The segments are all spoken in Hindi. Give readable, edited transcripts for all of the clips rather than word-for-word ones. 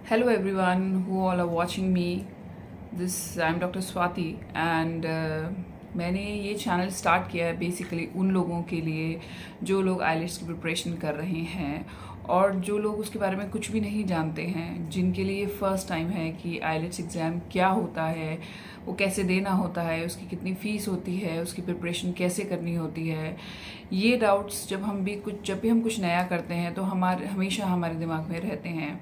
Hello everyone who all are watching me. I'm Dr. Swati and मैंने ये चैनल स्टार्ट किया है बेसिकली उन लोगों के लिए जो लोग आइलेट्स की प्रिपरेशन कर रहे हैं और जो लोग उसके बारे में कुछ भी नहीं जानते हैं, जिनके लिए फर्स्ट टाइम है कि आइलेट्स एग्ज़ाम क्या होता है, वो कैसे देना होता है, उसकी कितनी फ़ीस होती है, उसकी प्रिपरेशन कैसे करनी होती है। ये डाउट्स जब भी हम कुछ नया करते हैं तो हमेशा हमारे दिमाग में रहते हैं।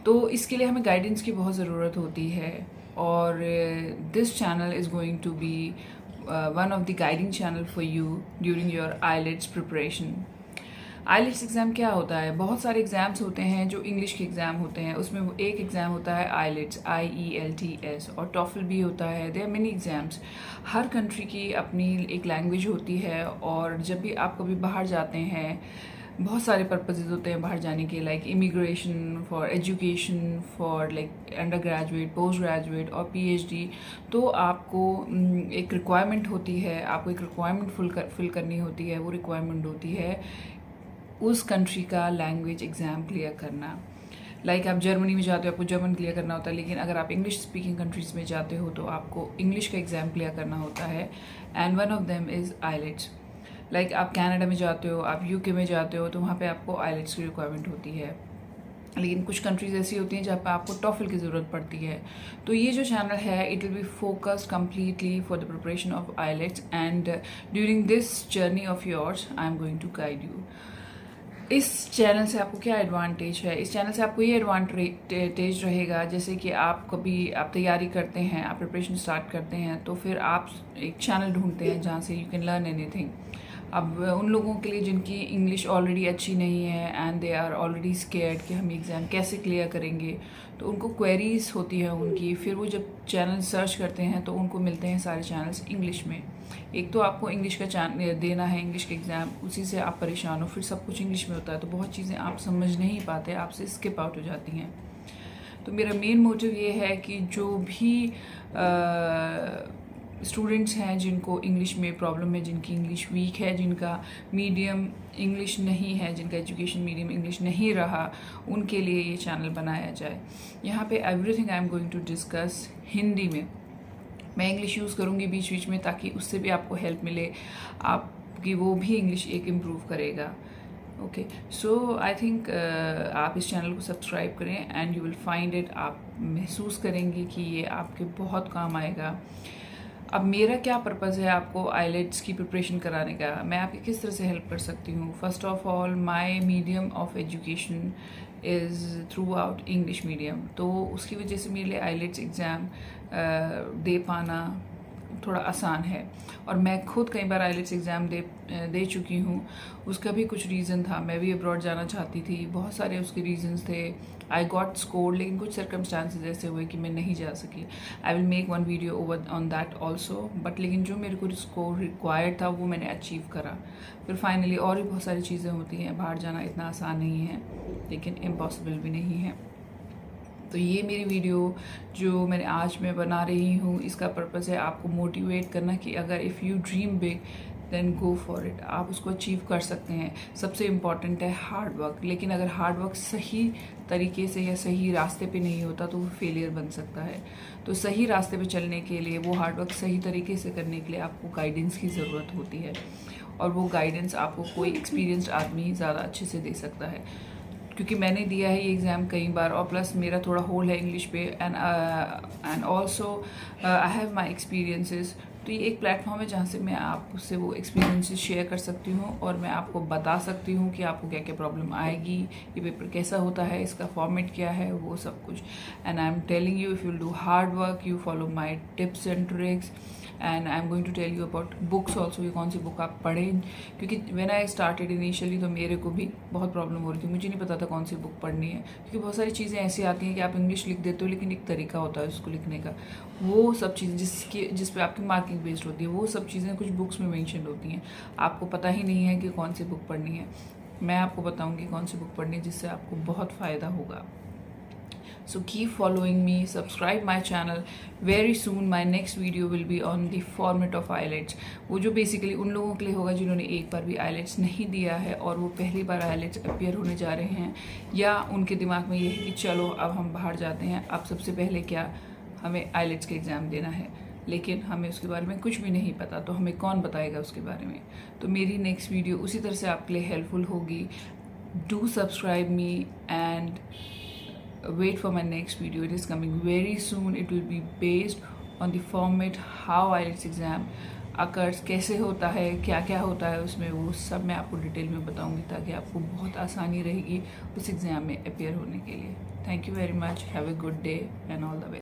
तो इसके लिए हमें गाइडेंस की बहुत ज़रूरत होती है और this channel is going to be one of the guiding channel for you during your IELTS preparation. IELTS exam क्या होता है? बहुत सारे एग्ज़ाम्स होते हैं जो इंग्लिश के एग्ज़ाम होते हैं, उसमें वो एक एग्ज़ाम होता है आइलेट्स IELTS और टॉफल भी होता है। There are many exams. हर कंट्री की अपनी एक लैंग्वेज होती है और जब भी आप कभी बाहर जाते हैं, बहुत सारे पर्पसेस होते हैं बाहर जाने के, like immigration, for education, for like under graduate, post graduate और PhD। तो आपको एक रिक्वायरमेंट होती है, आपको एक रिक्वायरमेंट फिल करनी होती है। वो रिक्वायरमेंट होती है उस कंट्री का लैंग्वेज एग्ज़ाम क्लियर करना। लाइक आप जर्मनी में जाते हो, आपको जर्मन क्लियर करना होता है, लेकिन अगर आप इंग्लिश स्पीकिंग कंट्रीज़ में जाते हो तो आपको इंग्लिश का एग्ज़ाम क्लियर करना होता है and one of them is IELTS. Like आप कनाडा में जाते हो, आप UK में जाते हो, तो वहाँ पे आपको आइलेट्स की रिक्वायरमेंट होती है। लेकिन कुछ कंट्रीज़ ऐसी होती हैं जहाँ पे आपको टॉफल की ज़रूरत पड़ती है। तो ये जो चैनल है, it will be focused completely for the preparation of IELTS and during this journey of yours I am going to guide you. इस चैनल से आपको क्या एडवांटेज है? इस चैनल से आपको ये एडवांटेज रहेगा, जैसे कि आप तैयारी करते हैं, आप प्रिपरेशन स्टार्ट करते हैं, तो फिर आप एक चैनल ढूंढते हैं जहाँ से यू कैन लर्न एनीथिंग। अब उन लोगों के लिए जिनकी इंग्लिश ऑलरेडी अच्छी नहीं है and they are already scared कि हम एग्ज़ाम कैसे क्लियर करेंगे, तो उनको क्वेरीज होती है उनकी। फिर वो जब चैनल सर्च करते हैं तो उनको मिलते हैं सारे चैनल्स इंग्लिश में। एक तो आपको इंग्लिश का चैनल देना है, इंग्लिश का एग्ज़ाम, उसी से आप परेशान हो, फिर सब कुछ इंग्लिश में होता है तो बहुत चीज़ें आप समझ नहीं पाते, आपसे स्किप आउट हो जाती हैं। तो मेरा मेन मोटिव ये है कि जो भी स्टूडेंट्स हैं जिनको इंग्लिश में प्रॉब्लम है, जिनकी इंग्लिश वीक है, जिनका मीडियम इंग्लिश नहीं है, जिनका एजुकेशन मीडियम इंग्लिश नहीं रहा, उनके लिए ये चैनल बनाया जाए। यहाँ पे everything I am going to discuss Hindi में। मैं इंग्लिश यूज़ करूँगी बीच बीच में ताकि उससे भी आपको हेल्प मिले, आपकी वो भी इंग्लिश एक इम्प्रूव करेगा। ओके, सो आई थिंक आप इस चैनल को सब्सक्राइब करें and you will find it. आप महसूस करेंगे कि ये आपके बहुत काम आएगा। अब मेरा क्या पर्पज़ है आपको आइलेट्स की प्रिपरेशन कराने का? मैं आपकी किस तरह से हेल्प कर सकती हूँ? First of all, my medium of education is through out English medium, तो उसकी वजह से मेरे लिए आइलेट्स एग्ज़ाम दे पाना थोड़ा आसान है। और मैं खुद कई बार आइलेट्स एग्ज़ाम दे चुकी हूँ। उसका भी कुछ रीज़न था, मैं भी अब्रॉड जाना चाहती थी, बहुत सारे उसके रीजंस थे। आई गॉट स्कोर्ड, लेकिन कुछ सर्कमस्टांसेस ऐसे हुए कि मैं नहीं जा सकी। I will make one video over on that also, but लेकिन जो मेरे को स्कोर रिक्वायर्ड था वो मैंने अचीव करा। फिर फाइनली और भी बहुत सारी चीज़ें होती हैं, बाहर जाना इतना आसान नहीं है लेकिन इम्पॉसिबल भी नहीं है। तो ये मेरी वीडियो जो मैंने आज मैं बना रही हूँ, इसका पर्पज़ है आपको मोटिवेट करना कि अगर if you dream big then go for it, आप उसको अचीव कर सकते हैं। सबसे इम्पॉर्टेंट है हार्ड वर्क, लेकिन अगर हार्ड वर्क सही तरीके से या सही रास्ते पे नहीं होता तो वो फेलियर बन सकता है। तो सही रास्ते पे चलने के लिए, वो हार्ड वर्क सही तरीके से करने के लिए आपको गाइडेंस की ज़रूरत होती है, और वो गाइडेंस आपको कोई एक्सपीरियंस्ड आदमी ज़्यादा अच्छे से दे सकता है। क्योंकि मैंने दिया है ये एग्ज़ाम कई बार, और प्लस मेरा थोड़ा होल है इंग्लिश पे and also I have my experiences. तो ये एक प्लेटफॉर्म है जहाँ से मैं आपसे वो एक्सपीरियंसेस शेयर कर सकती हूँ और मैं आपको बता सकती हूँ कि आपको क्या क्या प्रॉब्लम आएगी, ये पेपर कैसा होता है, इसका फॉर्मेट क्या है, वो सब कुछ। And I am telling you, if you do hard work, you follow my tips and tricks, and I am going to tell you about books also, कि कौन सी बुक आप पढ़ें। क्योंकि व्हेन आई स्टार्टेड इनिशियली तो मेरे को भी बहुत प्रॉब्लम हो रही थी, मुझे नहीं पता था कौन सी बुक पढ़नी है, क्योंकि बहुत सारी चीज़ें ऐसी आती हैं कि आप इंग्लिश लिख देते हो लेकिन एक तरीका होता है उसको लिखने का, वो सब चीज़ें जिस पे आपकी मार्किंग बेस्ड होती है, वो सब चीज़ें कुछ बुक्स में मेंशन होती हैं, आपको पता ही नहीं है कि कौन सी बुक पढ़नी है। मैं आपको बताऊँगी कौन सी बुक पढ़नी है जिससे आपको बहुत फ़ायदा होगा। So keep following me, subscribe my channel. Very soon my next video will be on the format of IELTS. वो जो बेसिकली उन लोगों के लिए होगा जिन्होंने एक बार भी IELTS नहीं दिया है और वो पहली बार IELTS अपियर होने जा रहे हैं, या उनके दिमाग में ये है कि चलो अब हम बाहर जाते हैं, अब सबसे पहले क्या हमें IELTS का एग्ज़ाम देना है, लेकिन हमें उसके बारे में कुछ भी नहीं पता, तो हमें कौन बताएगा उसके बारे में। तो मेरी नेक्स्ट वीडियो उसी तरह से आपके लिए हेल्पफुल होगी। Do subscribe me and wait for my next video. It is coming very soon. It will be based on the format how IELTS exam occurs, कैसे होता है, क्या क्या होता है उसमें, वो सब मैं आपको डिटेल में बताऊंगी ताकि आपको बहुत आसानी रहेगी उस एग्ज़ाम में अपियर होने के लिए। Thank you very much, have a good day and all the best.